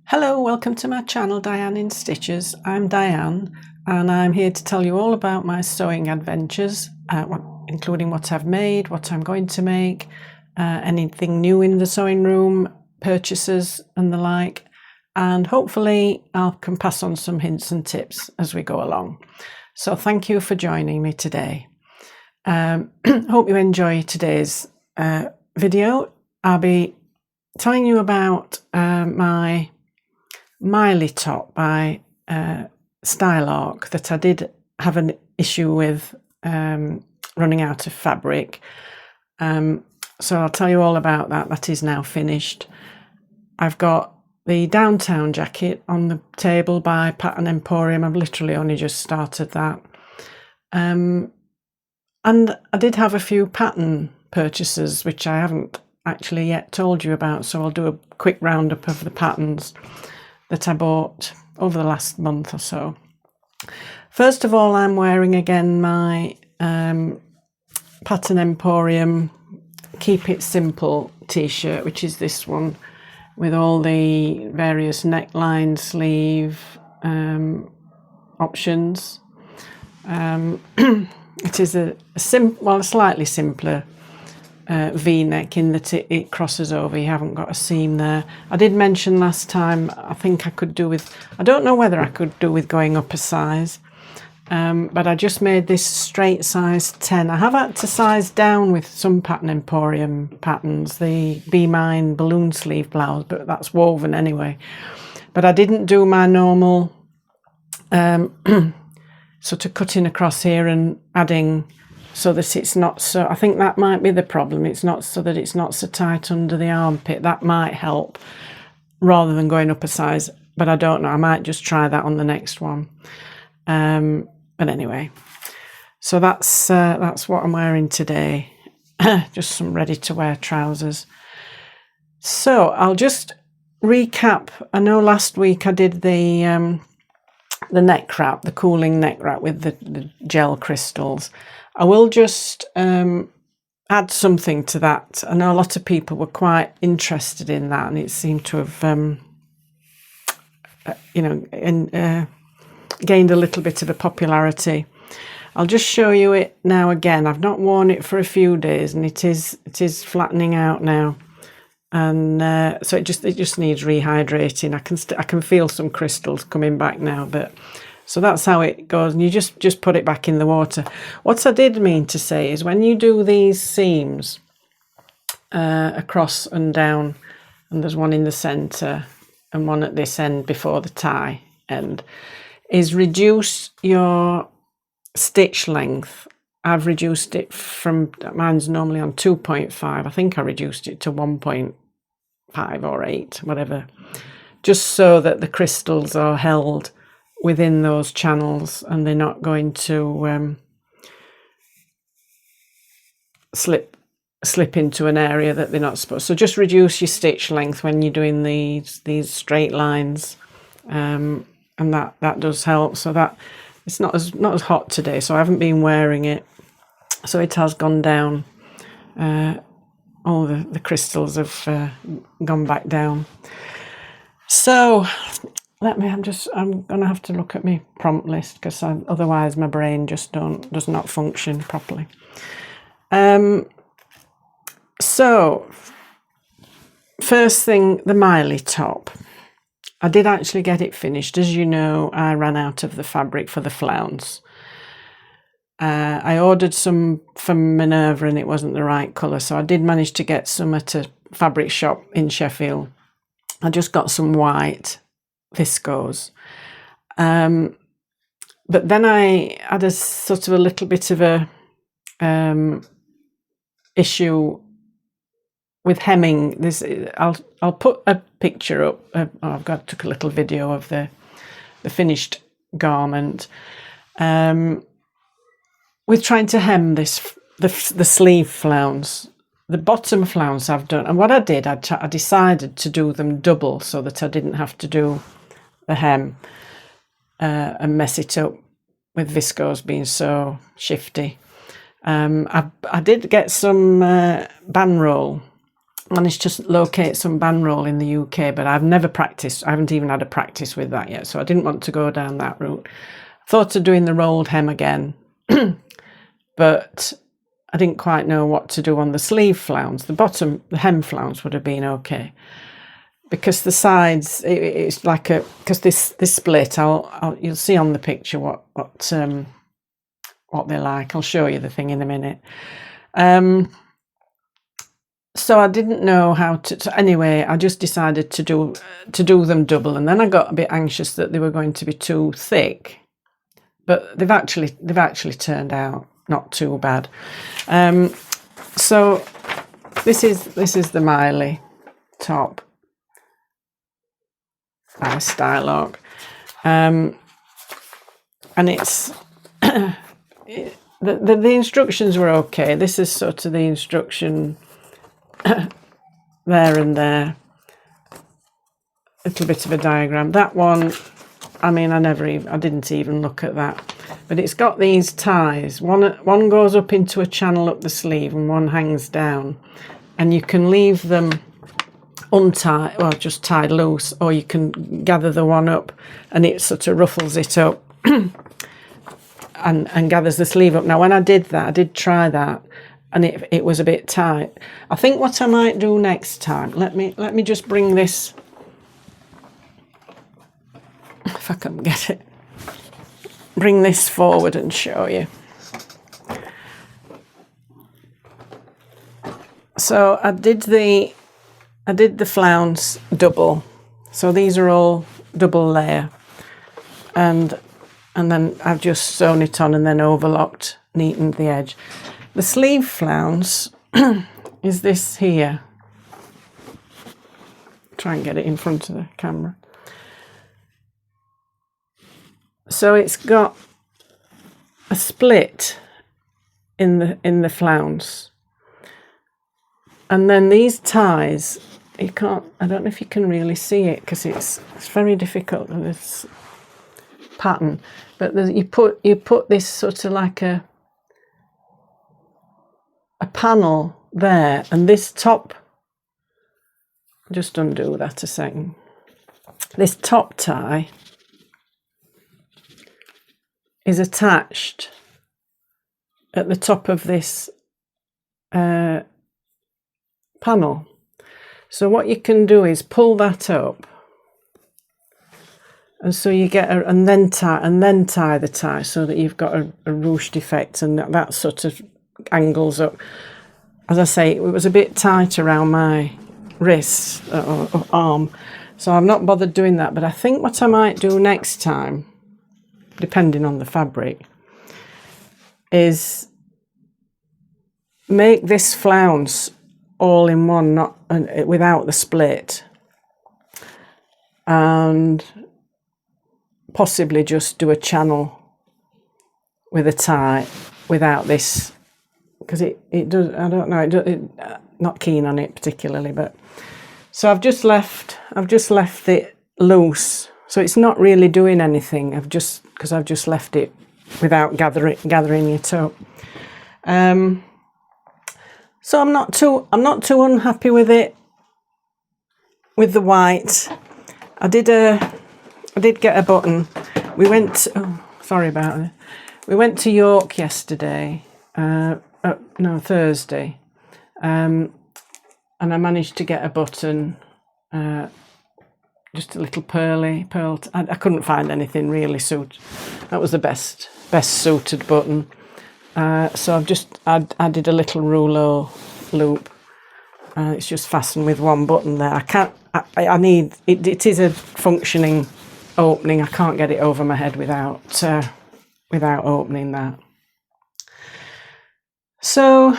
Hello, welcome to my channel, Diane in Stitches. I'm Diane and I'm here to tell you all about my sewing adventures, including what I've made, what I'm going to make, anything new in the sewing room, purchases and the like, and hopefully I can pass on some hints and tips as we go along. So thank you for joining me today. Hope you enjoy today's video. I'll be telling you about my Miley top by Style Arc that I did have an issue with running out of fabric. So I'll tell you all about that. That is now finished. I've got the downtown jacket on the table by Pattern Emporium. I've literally only just started that. And I did have a few pattern purchases which I haven't actually yet told you about, so I'll do a quick roundup of the patterns that I bought over the last month or so. First of all, I'm wearing again my Pattern Emporium Keep It Simple t-shirt, which is this one with all the various neckline, sleeve options. It is a slightly simpler V-neck in that it crosses over. You haven't got a seam there. I did mention last time I think I could do with, I don't know whether I could do with going up a size, but I just made this straight size 10. I have had to size down with some Pattern Emporium patterns, the Be Mine balloon sleeve blouse, but that's woven anyway. But I didn't do my normal sort of cutting across here and adding so that it's not so, I think that might be the problem. It's not so that it's not so tight under the armpit. That might help rather than going up a size, but I don't know. I might just try that on the next one. But anyway, so that's what I'm wearing today. Just some ready to wear trousers. So I'll just recap. I know last week I did the neck wrap, the cooling neck wrap with the gel crystals. I will just add something to that. I know a lot of people were quite interested in that, and it seemed to have, gained a little bit of a popularity. I'll just show you it now again. I've not worn it for a few days, and it is flattening out now, and so it just needs rehydrating. I can feel some crystals coming back now, but. So that's how it goes, and you just put it back in the water. What I did mean to say is when you do these seams across and down, and there's one in the centre and one at this end before the tie end, is reduce your stitch length. I've reduced it from, mine's normally on 2.5. I think I reduced it to 1.5 or 8, whatever, just so that the crystals are held within those channels and they're not going to slip into an area that they're not supposed. So just reduce your stitch length when you're doing these straight lines, and that does help. So that it's not as hot today, so I haven't been wearing it, so it has gone down. All the crystals have gone back down. So I'm gonna have to look at my prompt list because otherwise my brain just does not function properly. So first thing, the Miley top. I did actually get it finished. As you know, I ran out of the fabric for the flounce. I ordered some from Minerva and it wasn't the right colour, so I did manage to get some at a fabric shop in Sheffield. I just got some white viscose, but then I had a sort of a little bit of a issue with hemming. This I'll put a picture up. I've took a little video of the finished garment with trying to hem the sleeve flounce. The bottom flounce I've done, and what I did, I decided to do them double so that I didn't have to do the hem and mess it up with viscose being so shifty. I did get some band roll managed to locate some band roll in the UK, but I've never practiced. I haven't even had a practice with that yet, so I didn't want to go down that route. Thought of doing the rolled hem again, but I didn't quite know what to do on the sleeve flounce. The hem flounce would have been okay, because the sides, it's like because this split, you'll see on the picture what they're like. I'll show you the thing in a minute. So I didn't know how to. Anyway, I just decided to do them double, and then I got a bit anxious that they were going to be too thick, but they've actually turned out not too bad. So this is the Miley top by Style Arc, and it's the instructions were okay. This is sort of the instruction. There and there, a little bit of a diagram. That one, I mean, I didn't even look at that, but it's got these ties. One goes up into a channel up the sleeve, and one hangs down, and you can leave them untied, well, just tied loose, or you can gather the one up, and it sort of ruffles it up and gathers the sleeve up. Now, when I did that, I did try that, and it was a bit tight. I think what I might do next time, let me just bring this, if I can get it, bring this forward and show you. So I did the flounce double. So these are all double layer, and then I've just sewn it on and then overlocked, neatened the edge. The sleeve flounce is this here. Try and get it in front of the camera. So it's got a split in the flounce, and then these ties, you can't. I don't know if you can really see it because it's very difficult with this pattern. But you put this sort of like a panel there, and this top, just undo that a second, this top tie is attached at the top of this panel. So what you can do is pull that up, and so you get and then tie the tie, so that you've got a ruched effect, and that sort of angles up. As I say, it was a bit tight around my wrist or arm, so I've not bothered doing that. But I think what I might do next time, depending on the fabric, is make this flounce all in one, not without the split, and possibly just do a channel with a tie without this, because it does, I don't know, not keen on it particularly. But so I've just left it loose, so it's not really doing anything. I've just left it without gathering it up. So I'm not too unhappy with it, with the white. I did get a button. We went, sorry about it. We went to York yesterday, Thursday, and I managed to get a button, just a little pearl. I couldn't find anything really suited. That was the best suited button. So I did a little rouleau loop. It's just fastened with one button there. I need it. It is a functioning opening. I can't get it over my head without opening that. So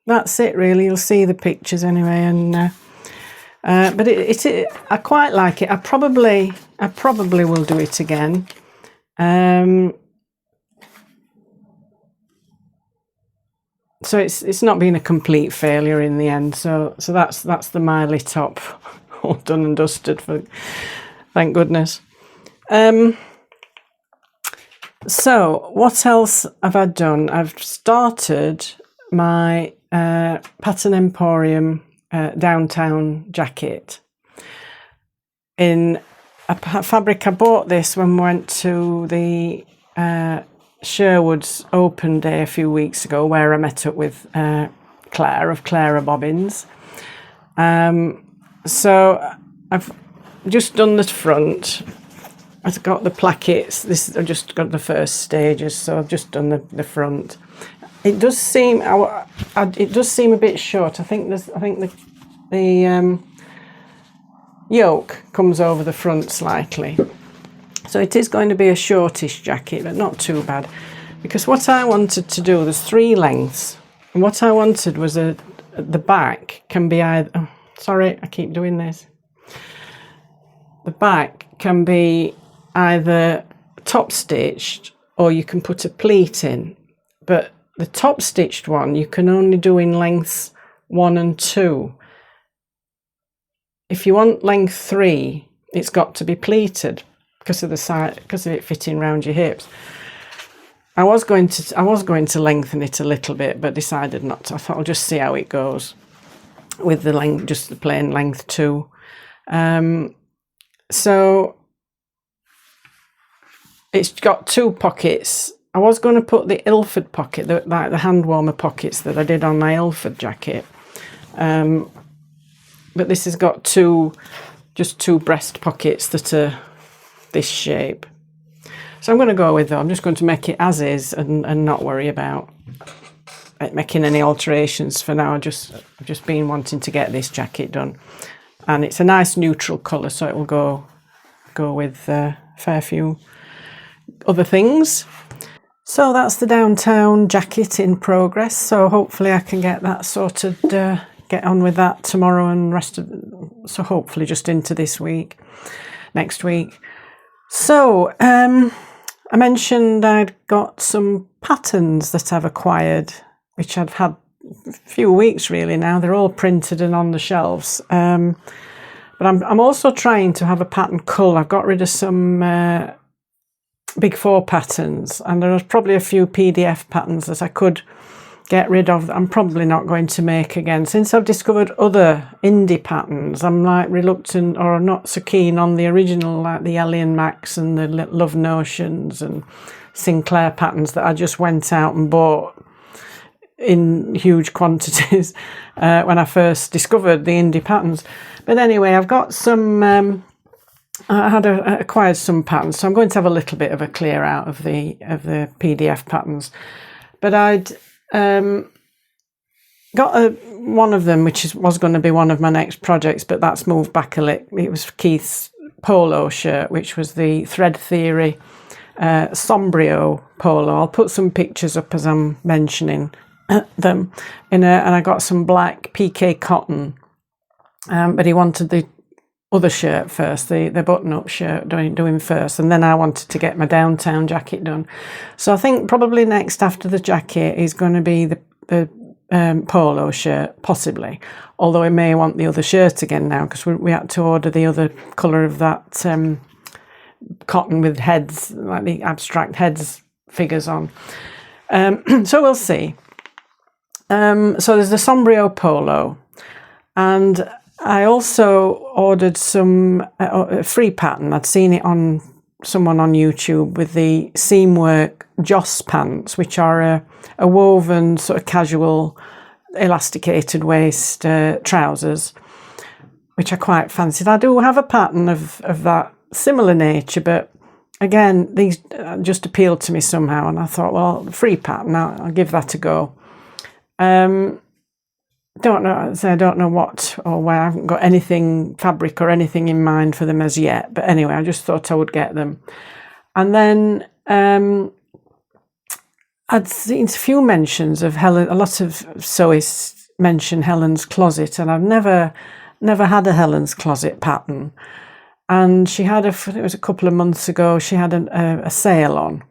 that's it really. You'll see the pictures anyway, and but I quite like it. I probably will do it again. So it's not been a complete failure in the end. So that's the Miley top all done and dusted, for thank goodness. So what else have I done? I've started my Pattern Emporium downtown jacket in a fabric. I bought this when we went to the Sherwoods open day a few weeks ago, where I met up with Claire of Clarobobbins. So I've just done the front. I've got the plackets. I've just got the first stages, so I've just done the front. It does seem it does seem a bit short. I think the yoke comes over the front slightly, so it is going to be a shortish jacket, but not too bad. Because what I wanted to do, there's 3 lengths, and what I wanted was the back can be either. Oh, sorry, I keep doing this. The back can be either top stitched or you can put a pleat in, but the top stitched one you can only do in lengths 1 and 2. If you want length 3, it's got to be pleated because of the side, because of it fitting around your hips. I was going to lengthen it a little bit, but decided not to. I thought I'll just see how it goes with the length, just the plain length 2. So it's got 2 pockets. I was going to put the Ilford pocket, like the hand warmer pockets that I did on my Ilford jacket, but this has got just two breast pockets that are this shape. So I'm going to go with that. I'm just going to make it as is and not worry about making any alterations for now. I've just been wanting to get this jacket done, and it's a nice neutral colour, so it will go with a fair few other things. So that's the downtown jacket in progress. So hopefully I can get that sorted, get on with that tomorrow and so hopefully just into next week. So I mentioned I'd got some patterns that I've acquired, which I've had a few weeks really now. They're all printed and on the shelves. But I'm also trying to have a pattern cull. I've got rid of some Big 4 patterns, and there are probably a few PDF patterns that I could get rid of that I'm probably not going to make again. Since I've discovered other indie patterns, I'm like reluctant or not so keen on the original, like the Alien Max and the Love Notions and Sinclair patterns that I just went out and bought in huge quantities when I first discovered the indie patterns. But anyway, I've got some I acquired some patterns, so I'm going to have a little bit of a clear out of the PDF patterns. But I'd got one of them, which was going to be one of my next projects, but that's moved back a little. It was Keith's polo shirt, which was the Thread Theory Sombrio polo. I'll put some pictures up as I'm mentioning them. And I got some black PK cotton, but he wanted the other shirt first, the button-up shirt doing first, and then I wanted to get my downtown jacket done. So I think probably next after the jacket is going to be the polo shirt, possibly, although I may want the other shirt again now because we had to order the other colour of that cotton with heads, like the abstract heads figures on. So we'll see. So there's the Sombrio polo, and I also ordered some free pattern. I'd seen it on someone on YouTube with the Seamwork Joss pants, which are a woven sort of casual elasticated waist trousers, which I quite fancied. I do have a pattern of that similar nature, but again, these just appealed to me somehow, and I thought, well, free pattern, I'll give that a go. I don't know what or where. I haven't got anything fabric or anything in mind for them as yet. But anyway, I just thought I would get them. And then I'd seen a few mentions of Helen. A lot of sewists mention Helen's Closet, and I've never had a Helen's Closet pattern. And she had it was a couple of months ago. She had a sale on.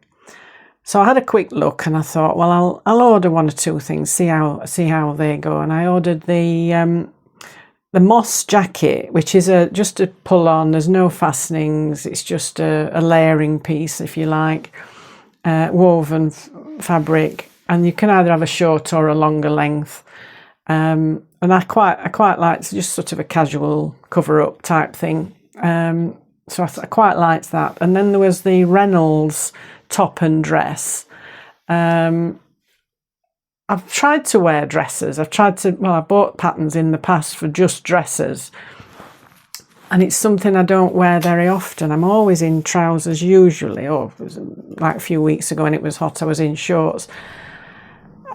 So I had a quick look and I thought, well, I'll order 1 or 2 things, see how they go. And I ordered the moss jacket, which is just a pull on. There's no fastenings. It's just a layering piece, if you like, woven fabric. And you can either have a short or a longer length. And I quite like just sort of a casual cover up type thing. So I quite liked that. And then there was the Reynolds top and dress. I've tried to wear dresses. I bought patterns in the past for just dresses. And it's something I don't wear very often. I'm always in trousers usually, or it was like a few weeks ago when it was hot, I was in shorts.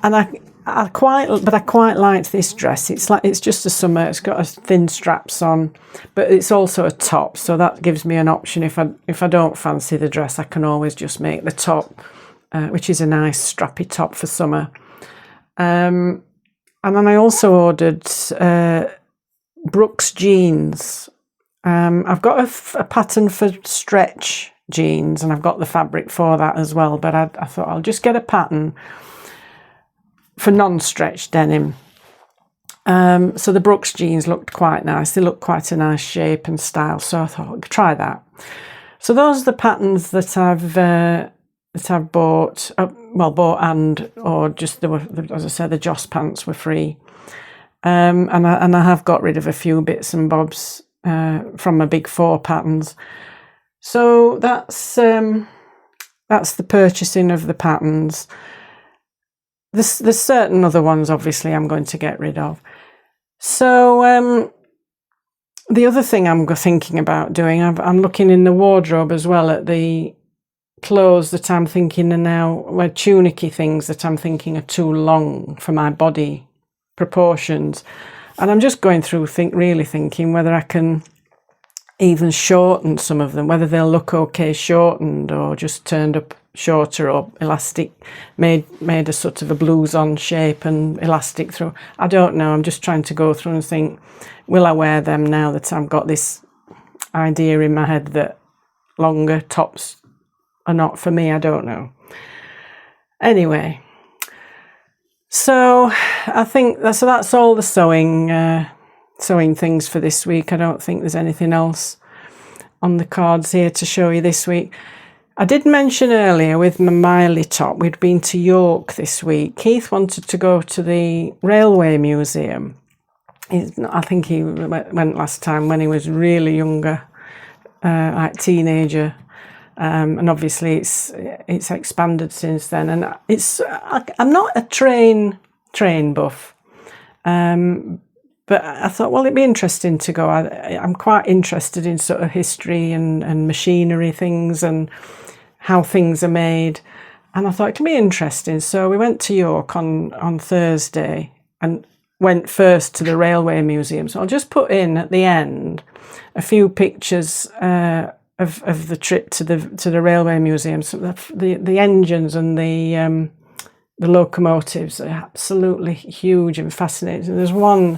And I quite liked this dress. It's just a summer. It's got a thin straps on, but it's also a top, so that gives me an option. If I don't fancy the dress, I can always just make the top, which is a nice strappy top for summer. And then I also ordered Brooks jeans. I've got a pattern for stretch jeans, and I've got the fabric for that as well. But I thought I'll just get a pattern for non-stretch denim. So the Brooks jeans looked quite nice. They look quite a nice shape and style. So I thought I'd try that. So those are the patterns that I've bought. Or just as I said, the Joss pants were free. And I have got rid of a few bits and bobs from my big 4 patterns. So that's the purchasing of the patterns. There's certain other ones, obviously, I'm going to get rid of. So the other thing I'm thinking about doing, I'm looking in the wardrobe as well at the clothes that I'm thinking are now, tunicky things that I'm thinking are too long for my body proportions. And I'm just going through really thinking whether I can even shorten some of them, whether they'll look okay shortened or just turned up shorter, or elastic, made a sort of a blues on shape and elastic through. I don't know. I'm just trying to go through and think, will I wear them now that I've got this idea in my head that longer tops are not for me? I don't know. Anyway, so I think that's all the sewing things for this week. I don't think there's anything else on the cards here to show you this week. I did mention earlier with my Miley top, we'd been to York this week. Keith wanted to go to the Railway Museum. I think he went last time when he was really younger, like teenager. And obviously it's expanded since then. And I'm not a train buff. But I thought, well, it'd be interesting to go. I'm quite interested in sort of history and machinery things and how things are made. And I thought it could be interesting. So we went to York on Thursday and went first to the Railway Museum. So I'll just put in at the end a few pictures of the trip to the Railway Museum. So the engines and the locomotives are absolutely huge and fascinating. There's one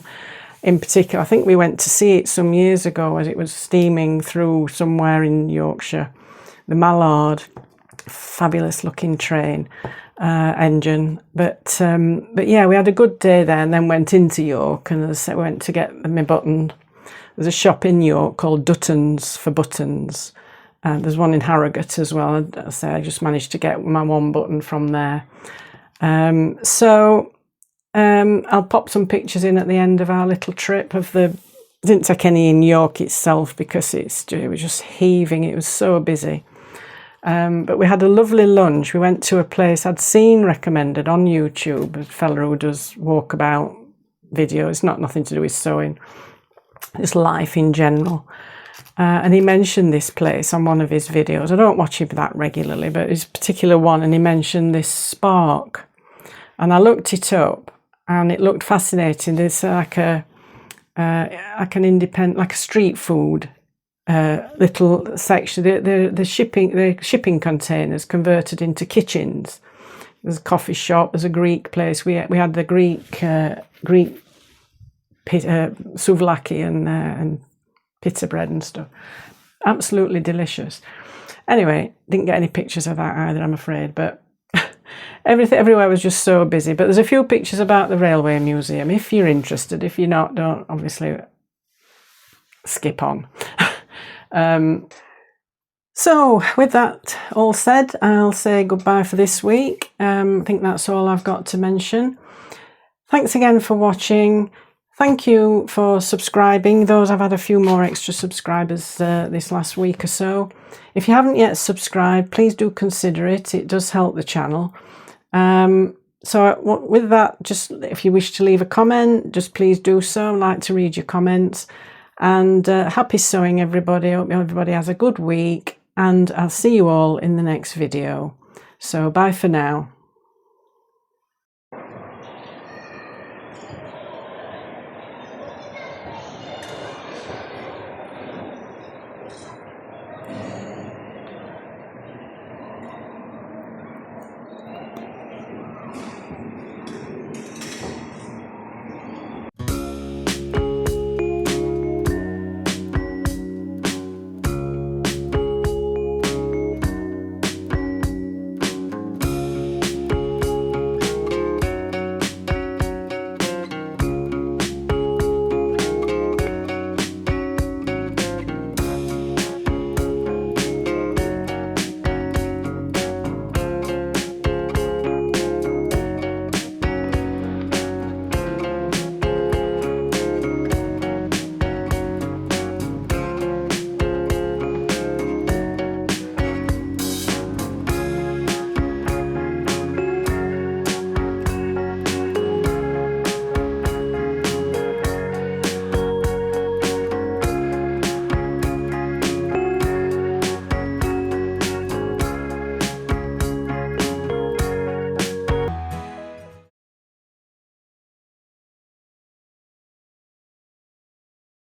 in particular, I think we went to see it some years ago as it was steaming through somewhere in Yorkshire. The Mallard, fabulous looking train engine. But yeah, we had a good day there and then went into York, and as I said, we went to get my button. There's a shop in York called Dutton's for buttons. There's one in Harrogate as well. I just managed to get my one button from there. I'll pop some pictures in at the end of our little trip didn't take any in York itself because it was just heaving. It was so busy. But we had a lovely lunch. We went to a place I'd seen recommended on YouTube, a fella who does walkabout videos. It's nothing to do with sewing, just life in general. And he mentioned this place on one of his videos. I don't watch him that regularly, but his particular one, and he mentioned this Spark. And I looked it up, and it looked fascinating. There's like an independent, like a street food little section. The shipping containers converted into kitchens. There's a coffee shop. There's a Greek place. We had the Greek souvlaki and pita bread and stuff. Absolutely delicious. Anyway, didn't get any pictures of that either, I'm afraid, but everywhere was just so busy. But there's a few pictures about the Railway Museum if you're interested. If you're not, don't obviously skip on. So with that all said, I'll say goodbye for this week. I think that's all I've got to mention. Thanks again for watching. Thank you for subscribing. Those, I've had a few more extra subscribers this last week or so. If you haven't yet subscribed, please do consider it. It does help the channel. So with that, just if you wish to leave a comment, just please do so. I'd like to read your comments. And happy sewing, everybody. Hope everybody has a good week, and I'll see you all in the next video. So bye for now.